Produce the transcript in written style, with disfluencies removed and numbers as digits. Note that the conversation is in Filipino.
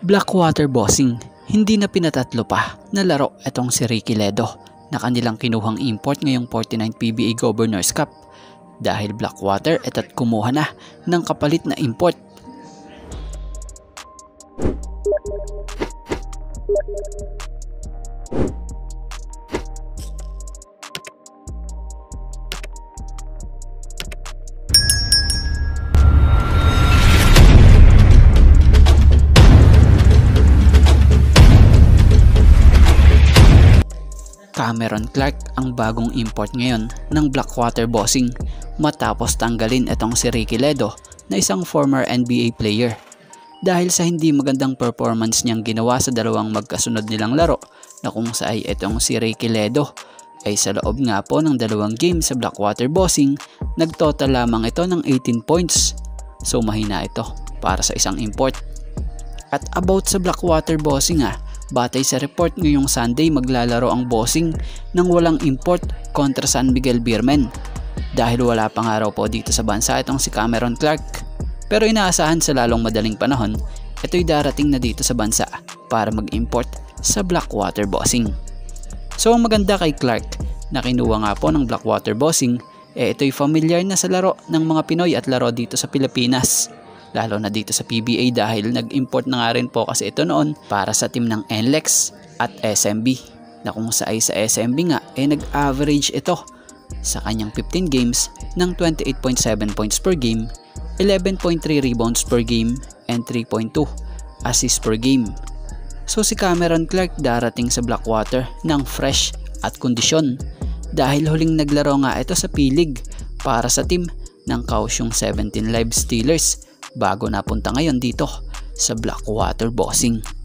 Blackwater Bossing, hindi na pinatatlo pa na laro itong si Ricky Ledo na kanilang kinuhang import ngayong 49 PBA Governors Cup dahil Blackwater eto't kumuha na ng kapalit na import. Cameron Clark ang bagong import ngayon ng Blackwater Bossing matapos tanggalin itong si Ricky Ledo na isang former NBA player dahil sa hindi magandang performance niyang ginawa sa dalawang magkasunod nilang laro na kung saan itong si Ricky Ledo ay sa loob nga po ng dalawang game sa Blackwater Bossing nagtotal lamang ito ng 18 points. So mahina ito para sa isang import. At about sa Blackwater Bossing batay sa report ngayong Sunday maglalaro ang Bossing ng walang import kontra San Miguel Beermen dahil wala pang araw po dito sa bansa itong si Cameron Clark. Pero inaasahan sa lalong madaling panahon ito'y darating na dito sa bansa para mag-import sa Blackwater Bossing. So ang maganda kay Clark na kinuha nga po ng Blackwater Bossing ito'y familiar na sa laro ng mga Pinoy at laro dito sa Pilipinas. Lalo na dito sa PBA dahil nag-import na nga rin po kasi ito noon para sa team ng NLEX at SMB na kung sa SMB nga nag-average ito sa kanyang 15 games ng 28.7 points per game, 11.3 rebounds per game, and 3.2 assists per game. So si Cameron Clark darating sa Blackwater ng fresh at kondisyon dahil huling naglaro nga ito sa P-League para sa team ng Kaohsiung 17 Live Steelers bago napunta ngayon dito sa Blackwater Bossing.